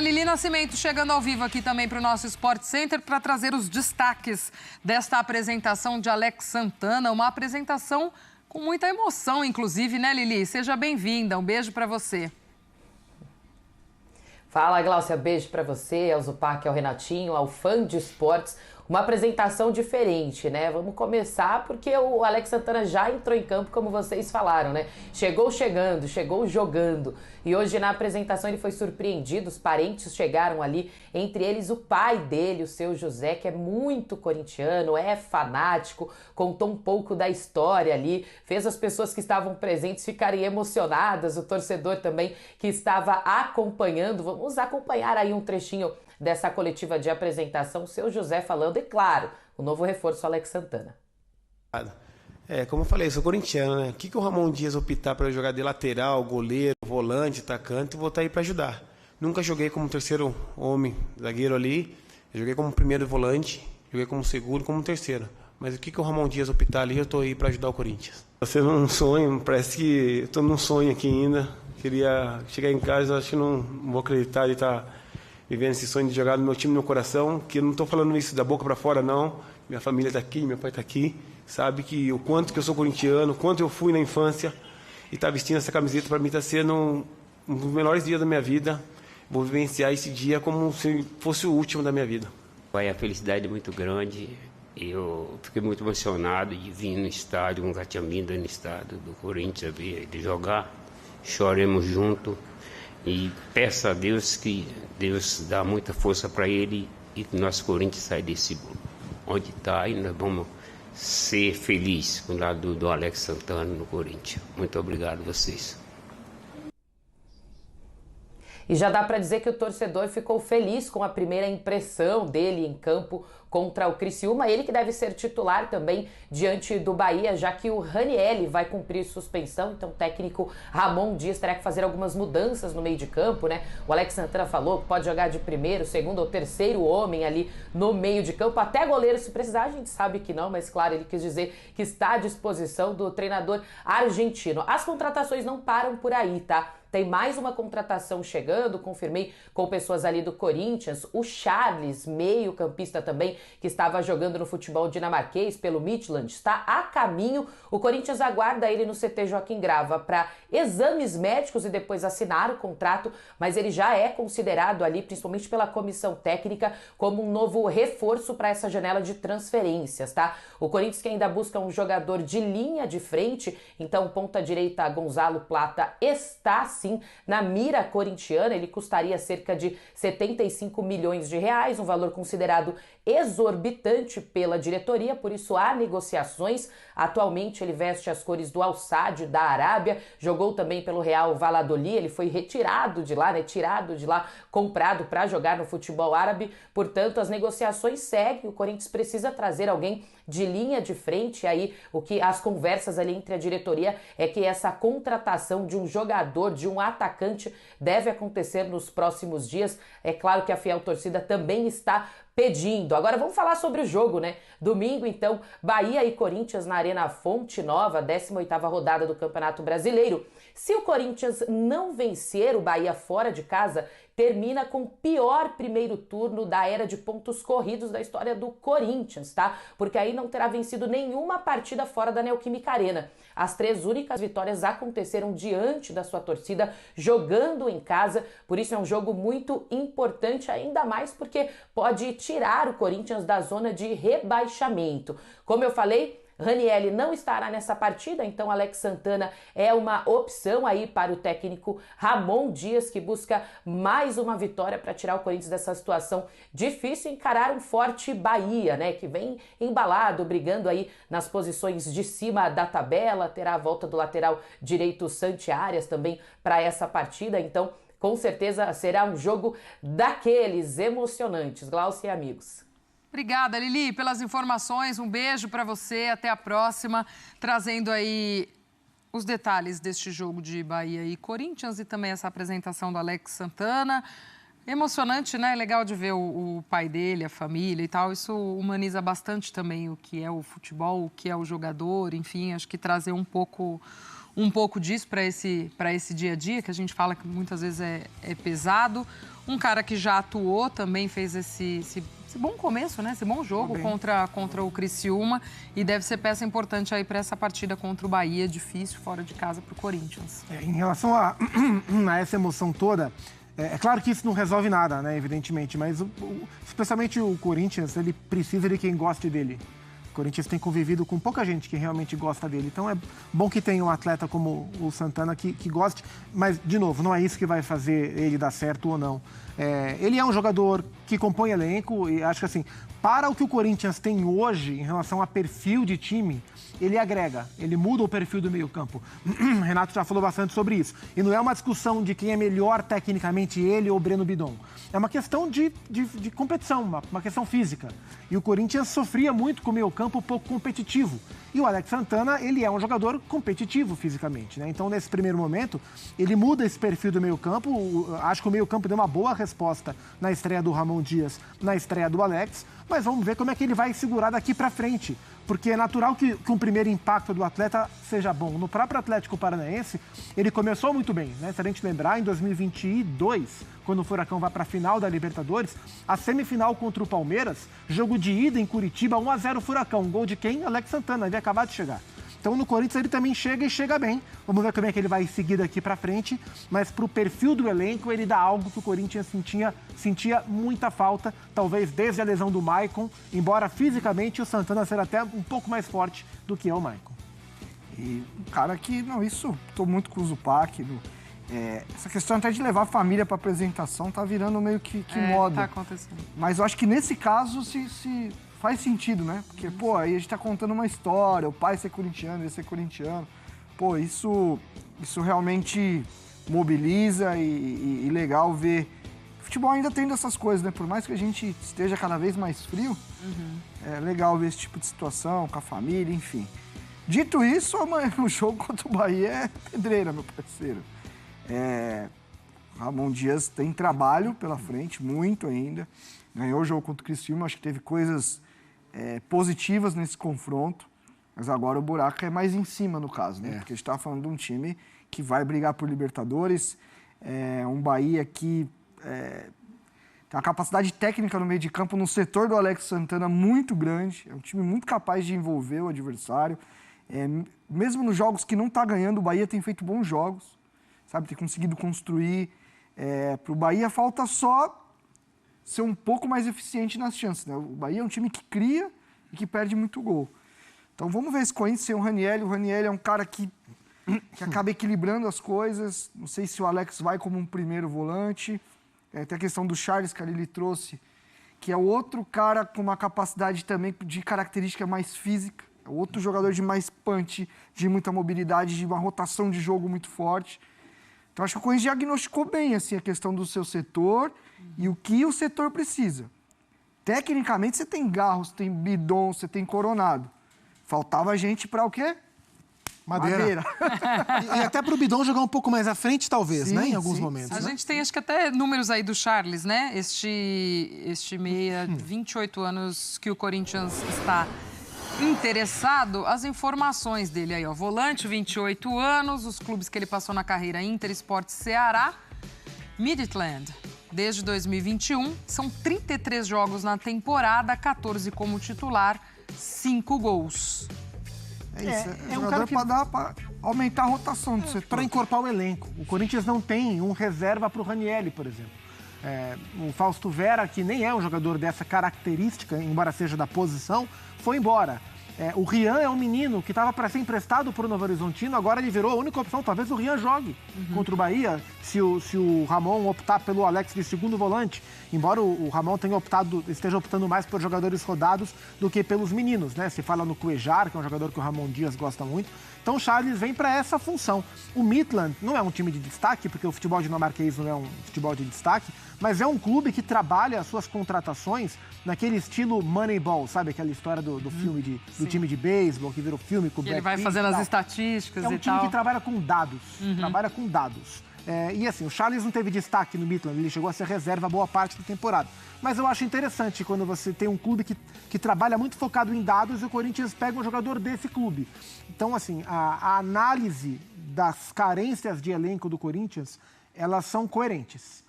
Lili Nascimento chegando ao vivo aqui também para o nosso Sport Center para trazer os destaques desta apresentação de Alex Santana, uma apresentação com muita emoção, inclusive, né, Lili? Seja bem-vinda, um beijo para você. Fala, Gláucia, beijo para você, ao Zupac, ao Renatinho, ao fã de esportes. Uma apresentação diferente, né? Vamos começar porque o Alex Santana já entrou em campo, como vocês falaram, né? Chegou chegando, chegou jogando. E hoje na apresentação ele foi surpreendido, os parentes chegaram ali, entre eles o pai dele, o seu José, que é muito corintiano, é fanático, contou um pouco da história ali, fez as pessoas que estavam presentes ficarem emocionadas, o torcedor também que estava acompanhando. Vamos acompanhar aí um trechinho dessa coletiva de apresentação, o seu José falando, e claro, o novo reforço Alex Santana. Como eu falei, eu sou corintiano, né? O que o Ramon Dias optar para eu jogar de lateral, goleiro, volante, atacante, eu vou estar aí para ajudar. Nunca joguei como terceiro homem, zagueiro ali, eu joguei como primeiro volante, joguei como segundo, como terceiro. Mas o que o Ramon Dias optar ali, eu estou aí para ajudar o Corinthians. Tá sendo um sonho, parece que eu estou num sonho aqui ainda. Queria chegar em casa, acho que não vou acreditar de estar vivendo esse sonho de jogar no meu time, no coração, que eu não estou falando isso da boca para fora, não. Minha família está aqui, meu pai está aqui, sabe que o quanto que eu sou corintiano, o quanto eu fui na infância, e estar vestindo essa camiseta para mim está sendo um dos melhores dias da minha vida. Vou vivenciar esse dia como se fosse o último da minha vida. A felicidade é muito grande, eu fiquei muito emocionado de vir no estádio, nunca tinha vindo no estádio do Corinthians, de jogar, choremos junto. E peço a Deus que Deus dá muita força para ele e que nosso Corinthians sai desse onde está e nós vamos ser felizes com o lado do Alex Santana no Corinthians. Muito obrigado a vocês. E já dá para dizer que o torcedor ficou feliz com a primeira impressão dele em campo contra o Criciúma. Ele que deve ser titular também diante do Bahia, já que o Ranieri vai cumprir suspensão. Então o técnico Ramon Dias terá que fazer algumas mudanças no meio de campo, né? O Alex Santana falou que pode jogar de primeiro, segundo ou terceiro homem ali no meio de campo. Até goleiro se precisar, a gente sabe que não, mas claro, ele quis dizer que está à disposição do treinador argentino. As contratações não param por aí, tá? Tem mais uma contratação chegando, confirmei com pessoas ali do Corinthians, o Charles, meio-campista também, que estava jogando no futebol dinamarquês pelo Midtjylland, está a caminho. O Corinthians aguarda ele no CT Joaquim Grava para exames médicos e depois assinar o contrato, mas ele já é considerado ali, principalmente pela comissão técnica, como um novo reforço para essa janela de transferências, tá? O Corinthians que ainda busca um jogador de linha de frente, então ponta direita Gonzalo Plata está sim na mira corintiana. Ele custaria cerca de 75 milhões de reais, um valor considerado exorbitante pela diretoria, por isso há negociações. Atualmente ele veste as cores do Al Sadd da Arábia, jogou também pelo Real Valladolid, ele foi retirado de lá, né, tirado de lá, comprado para jogar no futebol árabe. Portanto, as negociações seguem, o Corinthians precisa trazer alguém de linha de frente. Aí o que as conversas ali entre a diretoria é que essa contratação de um jogador, de um atacante, deve acontecer nos próximos dias. É claro que a fiel torcida também está pedindo. Agora vamos falar sobre o jogo, né? Domingo, então, Bahia e Corinthians na Arena Fonte Nova, 18ª rodada do Campeonato Brasileiro. Se o Corinthians não vencer o Bahia fora de casa, termina com o pior primeiro turno da era de pontos corridos da história do Corinthians, tá? Porque aí não terá vencido nenhuma partida fora da Neoquímica Arena. As 3 únicas vitórias aconteceram diante da sua torcida, jogando em casa. Por isso é um jogo muito importante, ainda mais porque pode tirar o Corinthians da zona de rebaixamento. Como eu falei, Ranieri não estará nessa partida, então Alex Santana é uma opção aí para o técnico Ramon Dias, que busca mais uma vitória para tirar o Corinthians dessa situação difícil e encarar um forte Bahia, né, que vem embalado, brigando aí nas posições de cima da tabela. Terá a volta do lateral direito Santi Arias também para essa partida, então com certeza será um jogo daqueles emocionantes. Gláucia e amigos. Obrigada, Lili, pelas informações. Um beijo para você. Até a próxima. Trazendo aí os detalhes deste jogo de Bahia e Corinthians e também essa apresentação do Alex Santana. Emocionante, né? Legal de ver o pai dele, a família e tal. Isso humaniza bastante também o que é o futebol, o que é o jogador. Enfim, acho que trazer um pouco disso para esse dia a dia, que a gente fala que muitas vezes é pesado. Um cara que já atuou, também fez esse bom começo, né? Esse bom jogo contra o Criciúma. E deve ser peça importante aí para essa partida contra o Bahia, difícil, fora de casa para o Corinthians. Em relação a essa emoção toda, é claro que isso não resolve nada, né? Evidentemente, mas especialmente o Corinthians, ele precisa de quem goste dele. O Corinthians tem convivido com pouca gente que realmente gosta dele. Então é bom que tenha um atleta como o Santana que goste. Mas, de novo, não é isso que vai fazer ele dar certo ou não. Ele é um jogador que compõe elenco e acho que assim, para o que o Corinthians tem hoje em relação a perfil de time, ele agrega, ele muda o perfil do meio-campo. Renato já falou bastante sobre isso. E não é uma discussão de quem é melhor tecnicamente, ele ou o Breno Bidon. É uma questão de competição, uma questão física. E o Corinthians sofria muito com o meio-campo pouco competitivo. E o Alex Santana, ele é um jogador competitivo fisicamente, né? Então, nesse primeiro momento, ele muda esse perfil do meio-campo. Acho que o meio-campo deu uma boa resposta na estreia do Ramon Dias, na estreia do Alex. Mas vamos ver como é que ele vai segurar daqui para frente. Porque é natural que um primeiro impacto do atleta seja bom. No próprio Atlético Paranaense, ele começou muito bem, né? Se a gente lembrar, em 2022, quando o Furacão vai para a final da Libertadores, a semifinal contra o Palmeiras, jogo de ida em Curitiba, 1-0 Furacão. Gol de quem? Alex Santana, ele acabou de chegar. Então, no Corinthians, ele também chega e chega bem. Vamos ver como é que ele vai seguir daqui para frente. Mas, para o perfil do elenco, ele dá algo que o Corinthians sentia muita falta. Talvez desde a lesão do Maicon. Embora, fisicamente, o Santana seja até um pouco mais forte do que é o Maicon. E o cara que... Não, isso... Estou muito com o Zupac. Essa questão até de levar a família para apresentação tá virando meio que moda. Tá acontecendo. Mas eu acho que, nesse caso, se faz sentido, né? Porque, pô, aí a gente tá contando uma história, o pai ser corintiano, ele ser corintiano. Pô, isso realmente mobiliza e legal ver. O futebol ainda tem dessas coisas, né? Por mais que a gente esteja cada vez mais frio, é legal ver esse tipo de situação com a família, enfim. Dito isso, amanhã o jogo contra o Bahia é pedreira, meu parceiro. Ramon Dias tem trabalho pela frente, muito ainda. Ganhou o jogo contra o Criciúma, acho que teve coisas positivas nesse confronto, mas agora o buraco é mais em cima no caso, né? Porque a gente está falando de um time que vai brigar por Libertadores, um Bahia que tem uma capacidade técnica no meio de campo, no setor do Alex Santana muito grande, é um time muito capaz de envolver o adversário, mesmo nos jogos que não está ganhando, o Bahia tem feito bons jogos, sabe? Tem conseguido construir, para o Bahia falta só ser um pouco mais eficiente nas chances, né? O Bahia é um time que cria e que perde muito gol. Então vamos ver esse Corinthians sem o Ranieri. O Ranieri é um cara que acaba equilibrando as coisas. Não sei se o Alex vai como um primeiro volante. Tem a questão do Charles que ele trouxe, que é outro cara com uma capacidade também de característica mais física. É outro jogador de mais punch, de muita mobilidade, de uma rotação de jogo muito forte. Então, acho que o Corinthians diagnosticou bem assim, a questão do seu setor e o que o setor precisa. Tecnicamente, você tem Garros, você tem Bidon, você tem Coronado. Faltava gente para o quê? Madeira. E até para o Bidon jogar um pouco mais à frente, talvez, sim, né? Em alguns sim, momentos. A gente tem, acho que até números aí do Charles, né? Este meia, 28 anos que o Corinthians está interessado, as informações dele aí, ó. Volante, 28 anos, os clubes que ele passou na carreira: Inter, Sport, Ceará, Midtjylland. Desde 2021, são 33 jogos na temporada, 14 como titular, 5 gols. É isso, é um cara que para aumentar a rotação do setor. Para encorpar o elenco. O Corinthians não tem um reserva para o Ranieri, por exemplo. O Fausto Vera, que nem é um jogador dessa característica, embora seja da posição, foi embora. O Rian é um menino que estava para ser emprestado para o Novo Horizontino, agora ele virou a única opção. Talvez o Rian jogue contra o Bahia, se o Ramon optar pelo Alex de segundo volante, embora o Ramon esteja optando mais por jogadores rodados do que pelos meninos, né? Se fala no Cuejar, que é um jogador que o Ramon Dias gosta muito. Então o Charles vem para essa função. O Midtjylland não é um time de destaque, porque o futebol dinamarquês não é um futebol de destaque, mas é um clube que trabalha as suas contratações naquele estilo Moneyball, sabe? Aquela história do filme do time de beisebol, que virou filme com o Ele vai fazendo as estatísticas e tal. É um time que trabalha com dados. E assim, o Charles não teve destaque no Midtjylland, ele chegou a ser reserva boa parte da temporada. Mas eu acho interessante quando você tem um clube que trabalha muito focado em dados e o Corinthians pega um jogador desse clube. Então, assim, a análise das carências de elenco do Corinthians, elas são coerentes.